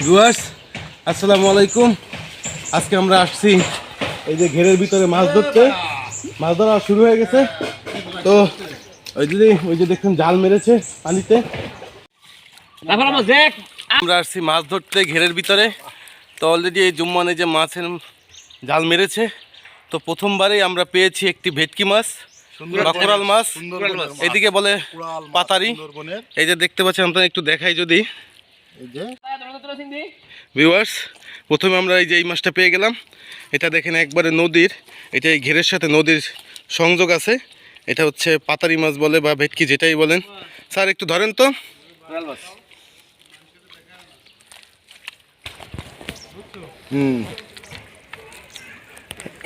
Viewers আসসালামু আলাইকুম। আজকে আমরা আসছি এই যে ঘেরের ভিতরে মাছ ধরতে। মাছ ধরা শুরু হয়ে গেছে। তো ওই যে দেখুন জাল মেরেছে পানিতে। আমরা আসছি মাছ ধরতে ঘেরের ভিতরে। তো অলরেডি এই জুম্মানে যে মাছের জাল মেরেছে, তো প্রথমবারেই আমরা পেয়েছি একটি ভেটকি মাছ বা কোরাল মাছ, এদিকে বলে পাতারি। এই যে দেখতে পাচ্ছেন, আপনারা একটু দেখাই যদি। ভিউয়ার্স, প্রথমে আমরা এই যে এই মাছটা পেয়ে গেলাম। এটা দেখেন একবারে নদীর, এটা এই ঘেরের সাথে নদীর সংযোগ আছে। এটা হচ্ছে পাতারি মাছ বলে বা ভেটকি, যেটাই বলেন। স্যার একটু ধরেন তো।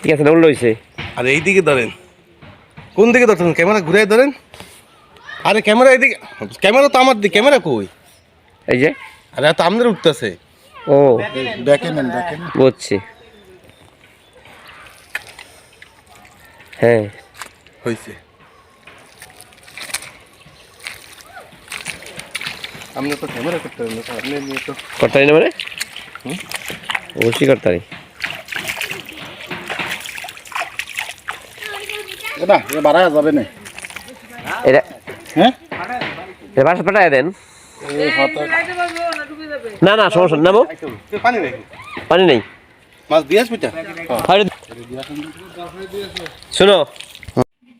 ঠিক আছে, উল্টো হয়েছে। আর এই দিকে ধরেন। কোন দিকে ধরতেন? ক্যামেরা ঘুরে ধরেন। আরে ক্যামেরা এদিকে, ক্যামেরা তো আমার দিকে। ক্যামেরা কই? এই যে, আরে এত আমাদের উঠতেছে। ও দেখেন বুঝছি। হ্যাঁ হয়েছে। আপনি তো ক্যামেরা করতে পারেন না, আপনি নিয়ে তো করতারি না মানে অবশ্যই করতারি। এটা বাড়া যাবে না। এটা হ্যাঁ এটা বাসা পাঠায় দেন। না না সমস্যা নামো, পানি রেখে পানি নেই। মাছ দিয়ে আসবি। শোনো,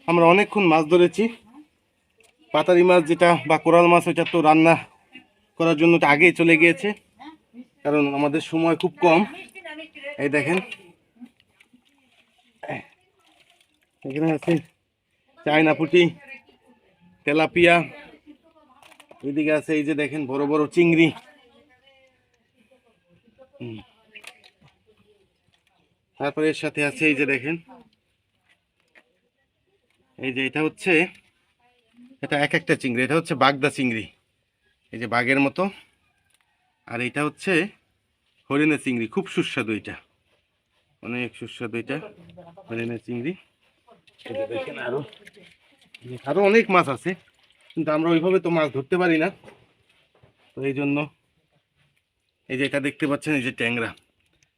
আমরা অনেকক্ষণ মাছ ধরেছি। পাতারি মাছ যেটা বা কোরাল মাছ, ওইটা তো রান্না করার জন্য তো আগেই চলে গিয়েছে, কারণ আমাদের সময় খুব কম। এই দেখেন এখানে আছে চায়না পুঁটি, তেলাপিয়া। এদিকে আছে এই যে দেখেন বড় বড় চিংড়ি। তারপরে এর সাথে আছে এই যে দেখেন, এই যে এটা হচ্ছে, এটা এক একটা চিংড়ি। এটা হচ্ছে বাগদা চিংড়ি, এই যে বাঘের মতো। আর এটা হচ্ছে হরিণের চিংড়ি, খুব সুস্বাদু। এটা অনেক সুস্বাদু, এটা হরিণের চিংড়ি। এই যে দেখেন আরো অনেক মাছ আছে, কিন্তু আমরা ওইভাবে তো মাছ ধরতে পারি না। তো এই জন্য এই যে এটা দেখতে পাচ্ছেন, এই যে ট্যাংরা,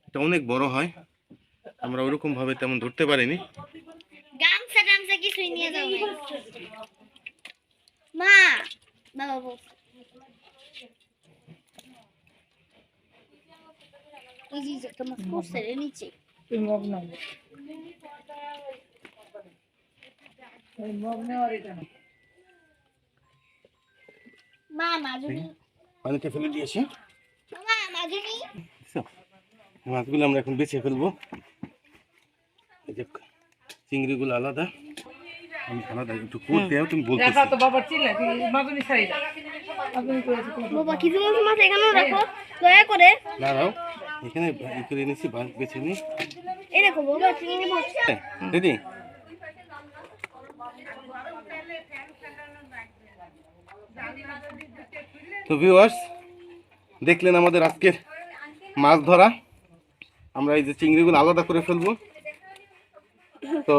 এটা অনেক বড় হয়। আমরা ওরকম ভাবে তেমন ধরতে পারিনি। গামছা টামছা কিছুই নিয়ে যাও নাই। মা বাবা বল ওই যে একটা মাছ পড়ছে রে নিচে। মা মাজুনি, পানিতে ফেলে দিয়েছি। মা মাজুনি। মাছগুলো আমরা এখন বেছে ফেলবো। এই যে চিংড়িগুলো আলাদা, আমি আলাদা একটু করতে তুমি বলতেছি। বাবা কিছু মাছ এখানেও রাখো দয়া করে। দাঁড়াও, এখানে করে নিচ্ছি, বেছে নিই। এই দেখো বাবা চিংড়ি পড়ছে। দিদি তো ভিউয়ার্স, দেখলেন আমাদের আজকের মাছ ধরা। আমরা এই যে চিংড়িগুলো আলাদা করে ফেলবো। তো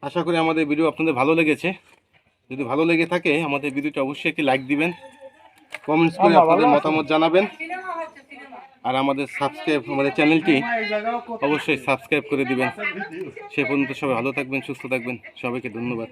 আশা করি আমাদের ভিডিও আপনাদের ভালো লেগেছে। যদি ভালো লেগে থাকে আমাদের ভিডিওটা অবশ্যই একটি লাইক দিবেন, কমেন্টস করে আপনাদের মতামত জানাবেন। আর আমাদের চ্যানেলটি অবশ্যই সাবস্ক্রাইব করে দিবেন। সে পর্যন্ত সবাই ভালো থাকবেন, সুস্থ থাকবেন। সবাইকে ধন্যবাদ।